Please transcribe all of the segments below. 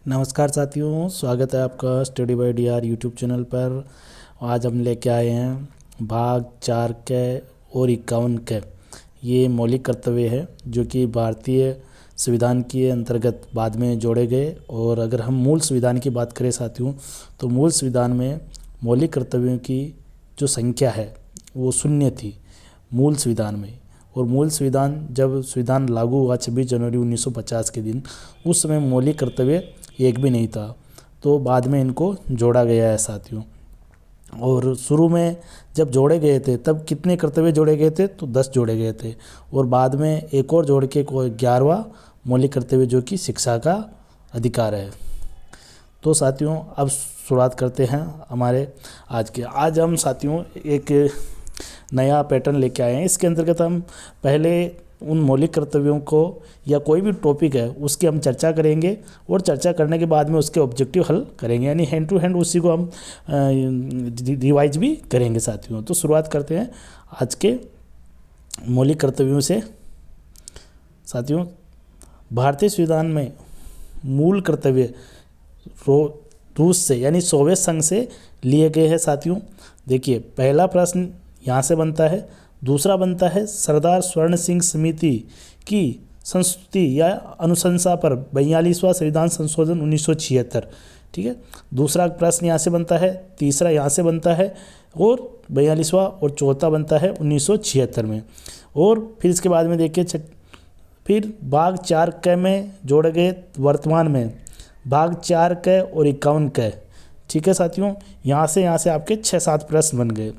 नमस्कार साथियों, स्वागत है आपका study by DR YouTube channel पर। आज हम लेके आए हैं भाग 4 के और 51 के। ये मौलिक कर्तव्य है जो कि भारतीय संविधान के अंतर्गत बाद में जोड़े गए। और अगर हम मूल संविधान की बात करें साथियों, तो मूल संविधान में मौलिक कर्तव्यों की जो संख्या है वो 0 थी मूल संविधान में। और मूल संविधान जब संविधान लागू हुआ 26 जनवरी 1950 के दिन, उस समय मौलिक कर्तव्य एक भी नहीं था। तो बाद में इनको जोड़ा गया है साथियों। और शुरू में जब जोड़े गए थे तब कितने कर्तव्य जोड़े गए थे? तो 10 जोड़े गए थे। और बाद में एक और जोड़ के 11वां मौलिक कर्तव्य जो कि शिक्षा का अधिकार है। तो साथियों अब शुरुआत करते हैं हमारे आज हम साथियों एक नया पैटर्न लेके आए हैं। इसके अंतर्गत हम पहले उन मौलिक कर्तव्यों को या कोई भी टॉपिक है उसकी हम चर्चा करेंगे, और चर्चा करने के बाद में उसके ऑब्जेक्टिव हल करेंगे, यानी हैंड टू हैंड उसी को हम रिवाइज भी करेंगे साथियों। तो शुरुआत करते हैं आज के मौलिक कर्तव्यों से। साथियों, भारतीय संविधान में मूल कर्तव्य रूस से यानी सोवियत संघ से लिए गए हैं साथियों। देखिए, पहला प्रश्न यहाँ से बनता है। दूसरा बनता है सरदार स्वर्ण सिंह समिति की संस्तुति या अनुशंसा पर 42वां संविधान संशोधन 1976। ठीक है, दूसरा प्रश्न यहाँ से बनता है। तीसरा यहाँ से बनता है, और 42वां और चौथा बनता है 1976 में। और फिर इसके बाद में देखिए फिर भाग 4 क में जोड़े गए वर्तमान में भाग 4 क और 51 क। ठीक है साथियों, यहाँ से आपके 6-7 प्रश्न बन गए।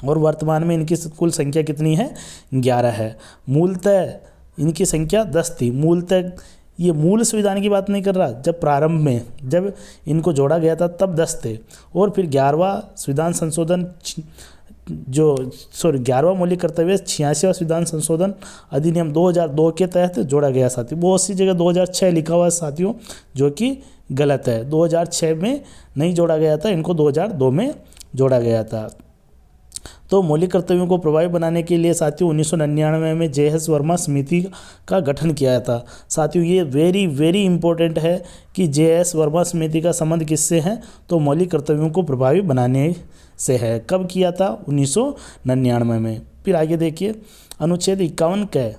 और वर्तमान में इनकी कुल संख्या कितनी है? 11 है। मूलतः इनकी संख्या 10 थी। मूलतः ये मूल संविधान की बात नहीं कर रहा, जब प्रारंभ में जब इनको जोड़ा गया था तब 10 थे। और फिर 11वां संविधान संशोधन 11वां मौलिक कर्तव्य 86वां संविधान संशोधन अधिनियम 2002 के तहत जोड़ा गया साथियों। बहुत सी जगह 2006 लिखा हुआ है साथियों, जो कि गलत है। 2006 में नहीं जोड़ा गया था, इनको 2002 में जोड़ा गया था। तो मौलिक कर्तव्यों को प्रभावी बनाने के लिए साथियों 1999 में जे.एस. वर्मा समिति का गठन किया था। साथियों, ये वेरी इंपॉर्टेंट है कि जे.एस. वर्मा समिति का संबंध किससे है? तो मौलिक कर्तव्यों को प्रभावी बनाने से है। कब किया था? 1999 में। फिर आगे देखिए, अनुच्छेद 51 के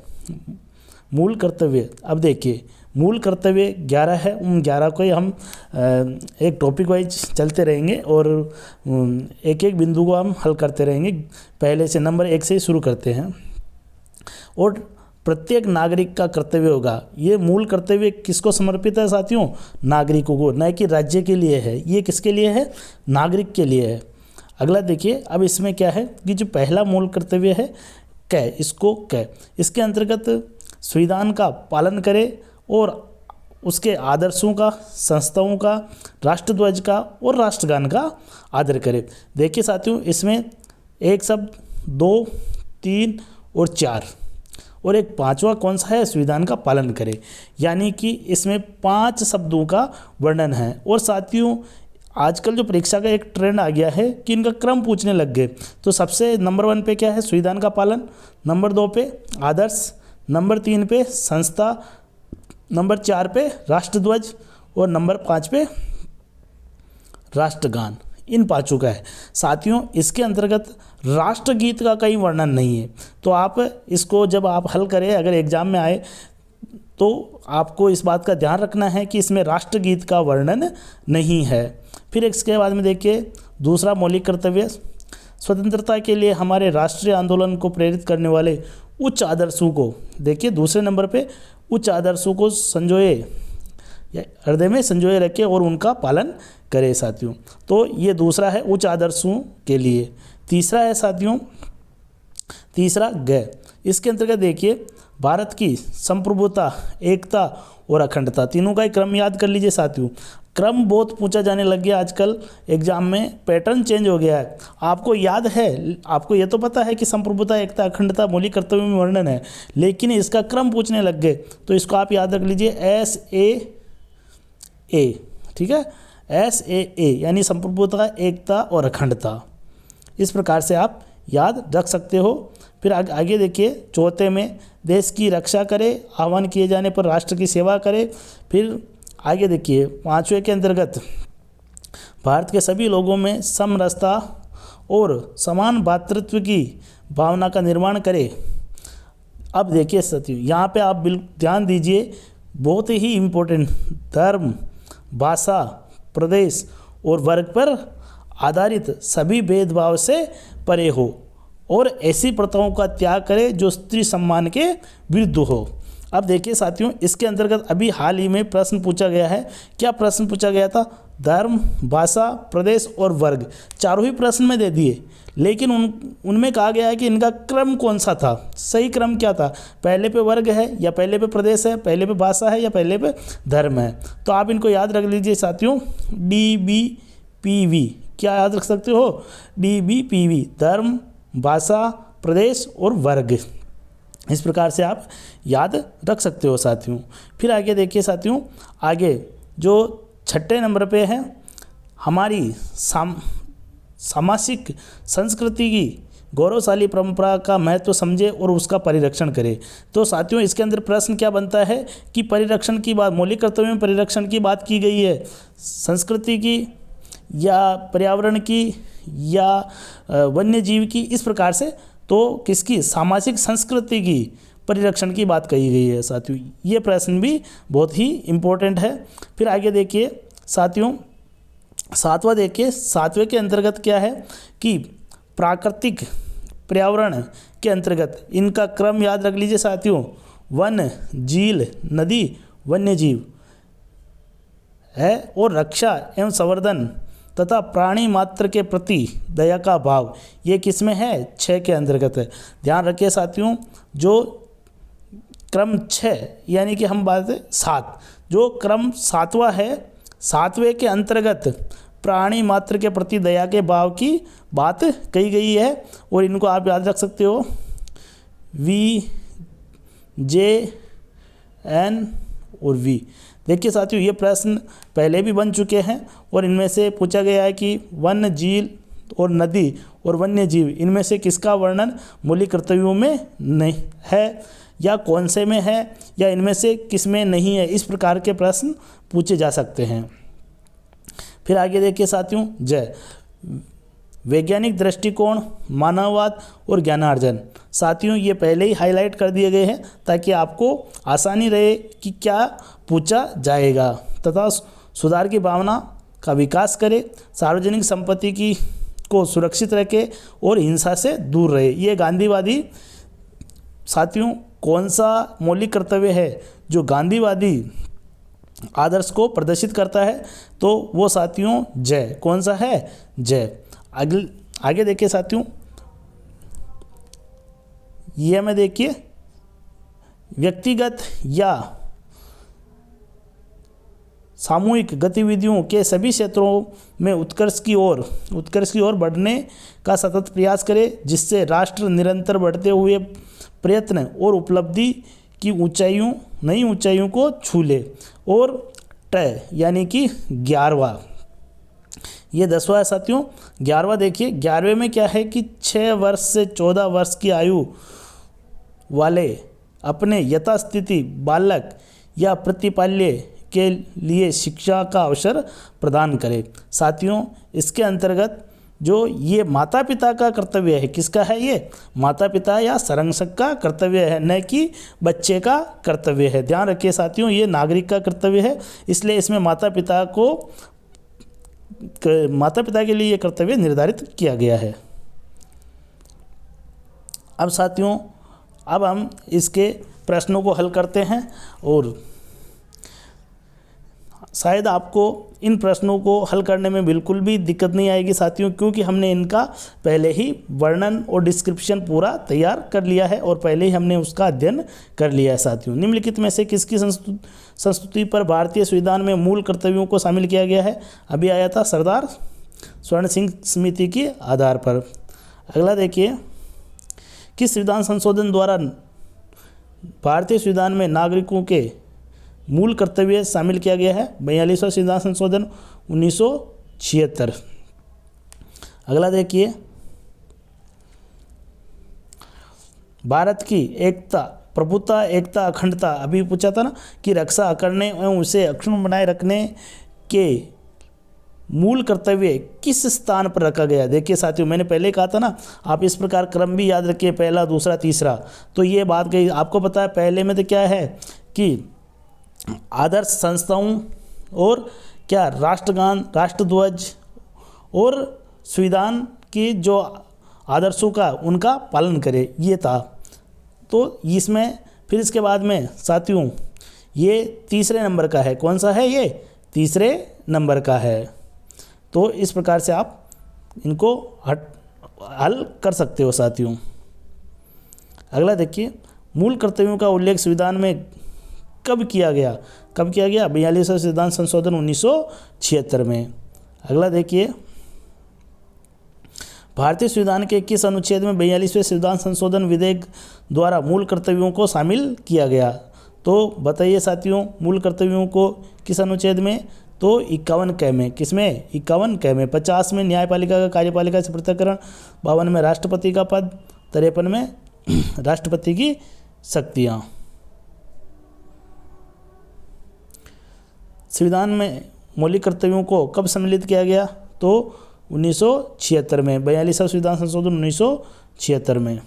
मूल कर्तव्य। अब देखिए, मूल कर्तव्य 11 है। उन 11 को ही हम एक टॉपिक वाइज चलते रहेंगे और एक एक बिंदु को हम हल करते रहेंगे। पहले से नंबर 1 से ही शुरू करते हैं। और प्रत्येक नागरिक का कर्तव्य होगा। ये मूल कर्तव्य किसको समर्पित है साथियों? नागरिकों को, न कि राज्य के लिए है। ये किसके लिए है? नागरिक के लिए है। अगला देखिए, अब इसमें क्या है कि जो पहला मूल कर्तव्य है इसके अंतर्गत संविधान का पालन करे और उसके आदर्शों का, संस्थाओं का, राष्ट्रध्वज का और राष्ट्रगान का आदर करे। देखिए साथियों, इसमें एक शब्द 2, 3 और 4 और एक 5वां कौन सा है? संविधान का पालन करे। यानी कि इसमें 5 शब्दों का वर्णन है। और साथियों, आजकल जो परीक्षा का एक ट्रेंड आ गया है कि इनका क्रम पूछने लग गए। तो सबसे नंबर 1 पे क्या है? संविधान का पालन। नंबर 2 पे आदर्श। नंबर 3 पे संस्था। नंबर 4 पे राष्ट्रध्वज। और नंबर 5 पे राष्ट्रगान। इन 5 का है साथियों। इसके अंतर्गत राष्ट्रगीत का कहीं वर्णन नहीं है। तो आप इसको जब आप हल करें, अगर एग्जाम में आए, तो आपको इस बात का ध्यान रखना है कि इसमें राष्ट्रगीत का वर्णन नहीं है। फिर इसके बाद में देखिए, दूसरा मौलिक कर्तव्य, स्वतंत्रता के लिए हमारे राष्ट्रीय आंदोलन को प्रेरित करने वाले उच्च आदर्शों को, देखिए दूसरे नंबर पे, उच्च आदर्शों को संजोए या हृदय में संजोए रखे और उनका पालन करें साथियों। तो ये दूसरा है उच्च आदर्शों के लिए। तीसरा है साथियों, तीसरा इसके अंतर्गत देखिए, भारत की संप्रभुता, एकता और अखंडता, तीनों का ही क्रम याद कर लीजिए साथियों। क्रम बहुत पूछा जाने लग गया आजकल एग्जाम में, पैटर्न चेंज हो गया है। आपको याद है, आपको ये तो पता है कि संप्रभुता, एकता, अखंडता मौलिक कर्तव्यों में वर्णन है, लेकिन इसका क्रम पूछने लग गए। तो इसको आप याद रख लीजिए, SAA। ठीक है, SAA यानी संप्रभुता, एकता और अखंडता। इस प्रकार से आप याद रख सकते हो। फिर आगे देखिए, चौथे में देश की रक्षा करे, आह्वान किए जाने पर राष्ट्र की सेवा करे। फिर आगे देखिए 5वें के अंतर्गत भारत के सभी लोगों में समरसता और समान भातृत्व की भावना का निर्माण करे। अब देखिए साथियों, यहाँ पे आप बिल्कुल ध्यान दीजिए, बहुत ही इम्पोर्टेंट, धर्म, भाषा, प्रदेश और वर्ग पर आधारित सभी भेदभाव से परे हो और ऐसी प्रथाओं का त्याग करे जो स्त्री सम्मान के विरुद्ध हो। अब देखिए साथियों, इसके अंतर्गत अभी हाल ही में प्रश्न पूछा गया है। क्या प्रश्न पूछा गया था? धर्म, भाषा, प्रदेश और वर्ग, चारों ही प्रश्न में दे दिए, लेकिन उनमें कहा गया है कि इनका क्रम कौन सा था, सही क्रम क्या था, पहले पे वर्ग है या पहले पे प्रदेश है, पहले पे भाषा है या पहले पे धर्म है। तो आप इनको याद रख लीजिए साथियों, DBPV, क्या याद रख सकते हो? DBPV, धर्म, भाषा, प्रदेश और वर्ग, इस प्रकार से आप याद रख सकते हो साथियों। फिर आगे देखिए साथियों, आगे जो 6 नंबर पे है, हमारी सामाजिक संस्कृति की गौरवशाली परंपरा का महत्व समझे और उसका परिरक्षण करे। तो साथियों, इसके अंदर प्रश्न क्या बनता है कि परिरक्षण की बात, मौलिक कर्तव्य में परिरक्षण की बात की गई है, संस्कृति की या पर्यावरण की या वन्य जीव की, इस प्रकार से। तो किसकी? सामाजिक संस्कृति की परिरक्षण की बात कही गई है साथियों। ये प्रश्न भी बहुत ही इम्पोर्टेंट है। फिर आगे देखिए साथियों, 7वां देखिए, 7वें के अंतर्गत क्या है कि प्राकृतिक पर्यावरण के अंतर्गत इनका क्रम याद रख लीजिए साथियों, वन, झील, नदी, वन्य जीव है और रक्षा एवं संवर्धन तथा प्राणी मात्र के प्रति दया का भाव, ये किस में है? 6 के अंतर्गत है। ध्यान रखिए साथियों, जो क्रम 6 यानी कि हम बात 7, जो क्रम 7वां है, 7वें के अंतर्गत प्राणी मात्र के प्रति दया के भाव की बात कही गई है और इनको आप याद रख सकते हो, VJN और V। देखिए साथियों, ये प्रश्न पहले भी बन चुके हैं और इनमें से पूछा गया है कि वन, झील और नदी और वन्य जीव, इनमें से किसका वर्णन मौलिक कर्तव्यों में नहीं है या कौन से में है या इनमें से किस में नहीं है, इस प्रकार के प्रश्न पूछे जा सकते हैं। फिर आगे देखिए साथियों, जय वैज्ञानिक दृष्टिकोण, मानववाद और ज्ञानार्जन। साथियों, ये पहले ही हाईलाइट कर दिए गए हैं ताकि आपको आसानी रहे कि क्या पूछा जाएगा, तथा सुधार की भावना का विकास करे, सार्वजनिक संपत्ति की को सुरक्षित रखे और हिंसा से दूर रहे। ये गांधीवादी साथियों कौन सा मौलिक कर्तव्य है जो गांधीवादी आदर्श को प्रदर्शित करता है? तो वो साथियों जय, कौन सा है? जय। आगे देखिए साथियों, ये में देखिए व्यक्तिगत या सामूहिक गतिविधियों के सभी क्षेत्रों में उत्कर्ष की ओर बढ़ने का सतत प्रयास करे, जिससे राष्ट्र निरंतर बढ़ते हुए प्रयत्न और उपलब्धि की नई ऊंचाइयों को छू ले। और ट यानी कि 11वां, ये 10वां है साथियों। 11वां देखिए, 11वें में क्या है कि 6 वर्ष से 14 वर्ष की आयु वाले अपने यथास्थिति बालक या प्रतिपाल्य के लिए शिक्षा का अवसर प्रदान करे। साथियों, इसके अंतर्गत जो ये माता पिता का कर्तव्य है, किसका है? ये माता पिता या संरक्षक का कर्तव्य है, न कि बच्चे का कर्तव्य है। ध्यान रखिए साथियों, ये नागरिक का कर्तव्य है, इसलिए इसमें माता पिता के लिए ये कर्तव्य निर्धारित किया गया है। अब साथियों, अब हम इसके प्रश्नों को हल करते हैं और शायद आपको इन प्रश्नों को हल करने में बिल्कुल भी दिक्कत नहीं आएगी साथियों, क्योंकि हमने इनका पहले ही वर्णन और डिस्क्रिप्शन पूरा तैयार कर लिया है और पहले ही हमने उसका अध्ययन कर लिया है साथियों। निम्नलिखित में से किसकी संस्तुति पर भारतीय संविधान में मूल कर्तव्यों को शामिल किया गया है? अभी आया था, सरदार स्वर्ण सिंह समिति के आधार पर। अगला देखिए, किस संविधान संशोधन द्वारा भारतीय संविधान में नागरिकों के मूल कर्तव्य शामिल किया गया है? 42वां संविधान संशोधन 1976। अगला देखिए, भारत की एकता प्रभुता, एकता, अखंडता, अभी पूछा था ना कि रक्षा करने एवं उसे अक्षुण्ण बनाए रखने के मूल कर्तव्य किस स्थान पर रखा गया। देखिए साथियों, मैंने पहले कहा था ना, आप इस प्रकार क्रम भी याद रखिए, पहला, दूसरा, तीसरा। तो ये बात गई, आपको पता है पहले में तो क्या है कि आदर्श संस्थाओं और क्या राष्ट्रगान, राष्ट्रध्वज और संविधान की जो आदर्शों का उनका पालन करे, ये था। तो इसमें फिर इसके बाद में साथियों ये तीसरे नंबर का है। कौन सा है? ये तीसरे नंबर का है। तो इस प्रकार से आप इनको हल कर सकते हो साथियों। अगला देखिए, मूल कर्तव्यों का उल्लेख संविधान में कब किया गया? कब किया गया? 42वां संविधान संशोधन 1976 में। अगला देखिए, भारतीय संविधान के किस अनुच्छेद में 42वें संविधान संशोधन विधेयक द्वारा मूल कर्तव्यों को शामिल किया गया? तो बताइए साथियों, मूल कर्तव्यों को किस अनुच्छेद में? तो 51 क में। किसमें? 51 क में। 50 में न्यायपालिका का कार्यपालिका से पृथक्करण, 52 में राष्ट्रपति का पद, 53 में राष्ट्रपति की शक्तियाँ। संविधान में मौलिक कर्तव्यों को कब सम्मिलित किया गया? तो 1976 में, 42वां संविधान संशोधन 1976 में।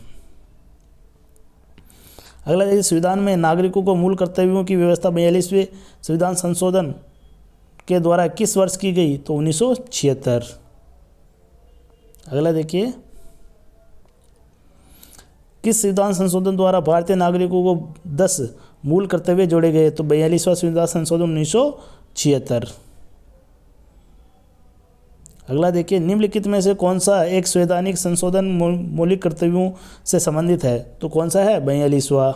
अगला देखिए, संविधान में नागरिकों को मूल कर्तव्यों की व्यवस्था 42वें संविधान संशोधन के द्वारा किस वर्ष की गई? तो 1976। अगला देखिए, किस संविधान संशोधन द्वारा भारतीय नागरिकों को 10 मूल कर्तव्य जोड़े गए? तो 42वां संविधान संशोधन 1976। अगला देखिए, निम्नलिखित में से कौन सा एक संवैधानिक संशोधन मौलिक कर्तव्यों से संबंधित है? तो कौन सा है? 42वां।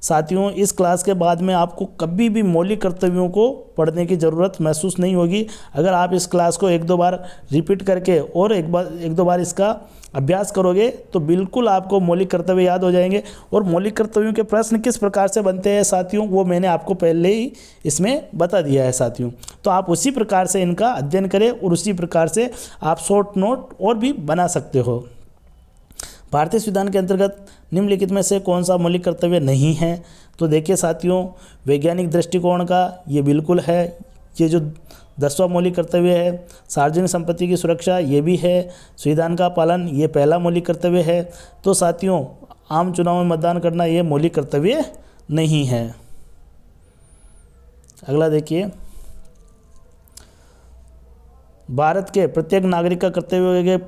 साथियों, इस क्लास के बाद में आपको कभी भी मौलिक कर्तव्यों को पढ़ने की ज़रूरत महसूस नहीं होगी। अगर आप इस क्लास को एक दो बार रिपीट करके और एक दो बार इसका अभ्यास करोगे तो बिल्कुल आपको मौलिक कर्तव्य याद हो जाएंगे। और मौलिक कर्तव्यों के प्रश्न किस प्रकार से बनते हैं साथियों, वो मैंने आपको पहले ही इसमें बता दिया है साथियों। तो आप उसी प्रकार से इनका अध्ययन करें और उसी प्रकार से आप शॉर्ट नोट और भी बना सकते हो। भारतीय संविधान के अंतर्गत निम्नलिखित में से कौन सा मौलिक कर्तव्य नहीं है? तो देखिए साथियों, वैज्ञानिक दृष्टिकोण का ये बिल्कुल है, ये जो 10वां मौलिक कर्तव्य है। सार्वजनिक संपत्ति की सुरक्षा, ये भी है। संविधान का पालन, ये पहला मौलिक कर्तव्य है। तो साथियों, आम चुनाव में मतदान करना, ये मौलिक कर्तव्य नहीं है। अगला देखिए, भारत के प्रत्येक नागरिक का कर्तव्य है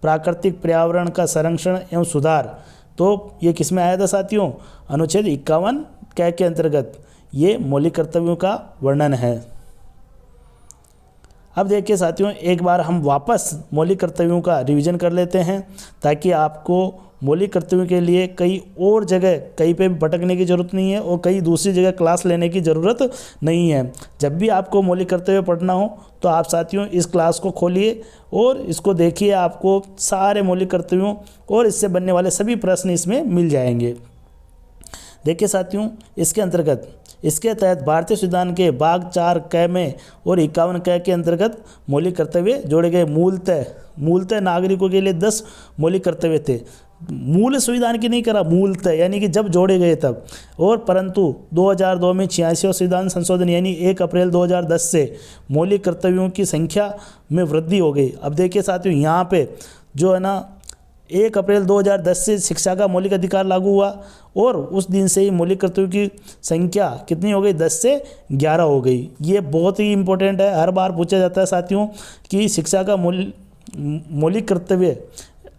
प्राकृतिक पर्यावरण का संरक्षण एवं सुधार। तो ये किस में आया था साथियों? अनुच्छेद 51 क के अंतर्गत ये मौलिक कर्तव्यों का वर्णन है। अब देखिए साथियों, एक बार हम वापस मौलिक कर्तव्यों का रिवीजन कर लेते हैं ताकि आपको मौलिक कर्तव्यों के लिए कई और जगह कहीं पे भटकने की ज़रूरत नहीं है और कई दूसरी जगह क्लास लेने की ज़रूरत नहीं है। जब भी आपको मौलिक कर्तव्य पढ़ना हो तो आप साथियों इस क्लास को खोलिए और इसको देखिए, आपको सारे मौलिक कर्तव्यों और इससे बनने वाले सभी प्रश्न इसमें मिल जाएंगे। देखिए साथियों, इसके अंतर्गत इसके तहत भारतीय संविधान के भाग 4 क में और 51 क के अंतर्गत मौलिक कर्तव्य जोड़े गए। मूलतः नागरिकों के लिए 10 मौलिक कर्तव्य थे। मूल संविधान की नहीं करा, मूलतः यानी कि जब जोड़े गए तब। और परंतु 2002 में 86वां संविधान संशोधन यानी 1 अप्रैल 2010 से मौलिक कर्तव्यों की संख्या में वृद्धि हो गई। अब देखिए साथियों, यहाँ पे जो है ना 1 अप्रैल 2010 से शिक्षा का मौलिक अधिकार लागू हुआ और उस दिन से ही मौलिक कर्तव्यों की संख्या कितनी हो गई? 10 से 11 हो गई। ये बहुत ही इम्पोर्टेंट है, हर बार पूछा जाता है साथियों कि शिक्षा का मौलिक कर्तव्य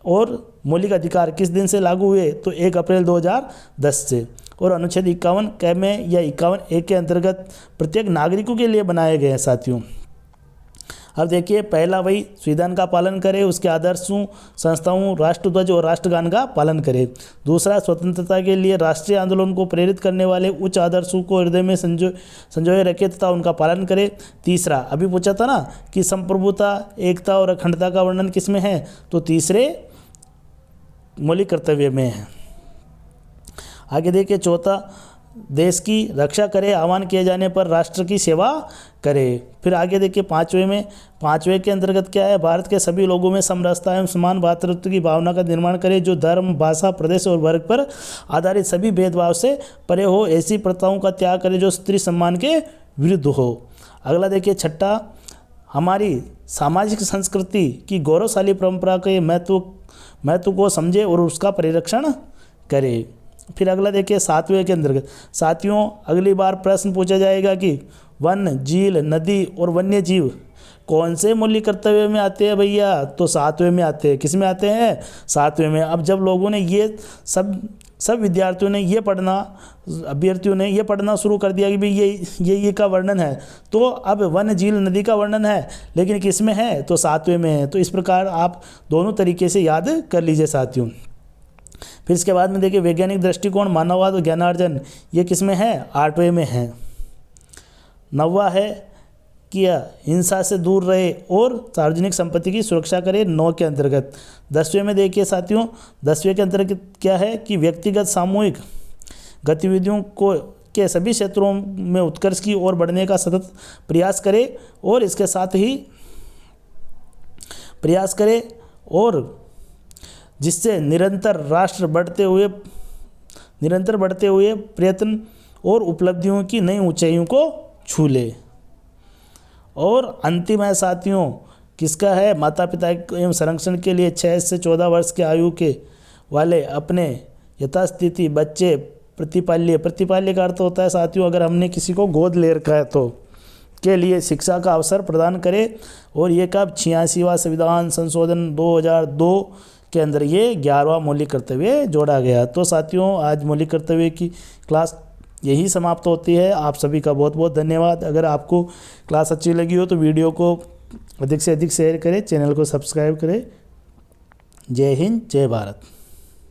और मौलिक अधिकार किस दिन से लागू हुए? तो 1 अप्रैल 2010 से। और अनुच्छेद 51 क में या 51 ए के अंतर्गत प्रत्येक नागरिकों के लिए बनाए गए हैं साथियों। अब देखिए, पहला वही संविधान का पालन करे, उसके आदर्शों, संस्थाओं, राष्ट्रध्वज और राष्ट्रगान का पालन करे। दूसरा, स्वतंत्रता के लिए राष्ट्रीय आंदोलन को प्रेरित करने वाले उच्च आदर्शों को हृदय में संजोए रखे तथा उनका पालन करे। तीसरा, अभी पूछा था ना कि संप्रभुता, एकता और अखंडता का वर्णन किस में है? तो तीसरे मौलिक कर्तव्य में है। आगे देखिए, चौथा, देश की रक्षा करे, आह्वान किए जाने पर राष्ट्र की सेवा करे। फिर आगे देखिए पाँचवें के अंतर्गत क्या है, भारत के सभी लोगों में समरसता एवं समान भातृत्व की भावना का निर्माण करे, जो धर्म, भाषा, प्रदेश और वर्ग पर आधारित सभी भेदभाव से परे हो, ऐसी प्रथाओं का त्याग करे जो स्त्री सम्मान के विरुद्ध हो। अगला देखिए छठा, हमारी सामाजिक संस्कृति की गौरवशाली परंपरा के महत्व को समझे और उसका परिरक्षण करे। फिर अगला देखिए सातवें के अंतर्गत, साथियों अगली बार प्रश्न पूछा जाएगा कि वन, झील, नदी और वन्य जीव कौन से मौलिक कर्तव्य में आते हैं भैया, तो सातवें में आते हैं। किस में आते हैं, सातवें में। अब जब लोगों ने ये सब विद्यार्थियों ने ये पढ़ना, अभ्यर्थियों ने ये पढ़ना शुरू कर दिया कि भाई ये का वर्णन है, तो अब वन, झील, नदी का वर्णन है, लेकिन किस में है, तो सातवें में है। तो इस प्रकार आप दोनों तरीके से याद कर लीजिए साथियों। फिर इसके बाद में देखिए वैज्ञानिक दृष्टिकोण, मानववाद और ज्ञानार्जन, ये किस में है, आठवें में है। नौवा है कि हिंसा से दूर रहे और सार्वजनिक संपत्ति की सुरक्षा करे, 9 के अंतर्गत। 10वें में देखिए साथियों, 10वें के अंतर्गत क्या है कि व्यक्तिगत सामूहिक गतिविधियों को के सभी क्षेत्रों में उत्कर्ष की ओर बढ़ने का सतत प्रयास करे, और इसके साथ ही प्रयास करे, और जिससे निरंतर बढ़ते हुए प्रयत्न और उपलब्धियों की नई ऊंचाइयों को छू ले। और अंतिम है साथियों, किसका है, माता पिता एवं संरक्षण के लिए 6 से 14 वर्ष के आयु के वाले अपने यथास्थिति बच्चे प्रतिपाल्य का अर्थ होता है साथियों, अगर हमने किसी को गोद ले रखा है तो, के लिए शिक्षा का अवसर प्रदान करे। और ये कब, 86वां संविधान संशोधन 2002 के अंदर ये 11वां मौलिक कर्तव्य जोड़ा गया। तो साथियों आज मौलिक कर्तव्य की क्लास यही समाप्त होती है। आप सभी का बहुत बहुत धन्यवाद। अगर आपको क्लास अच्छी लगी हो तो वीडियो को अधिक से अधिक शेयर करें, चैनल को सब्सक्राइब करें। जय हिंद, जय भारत।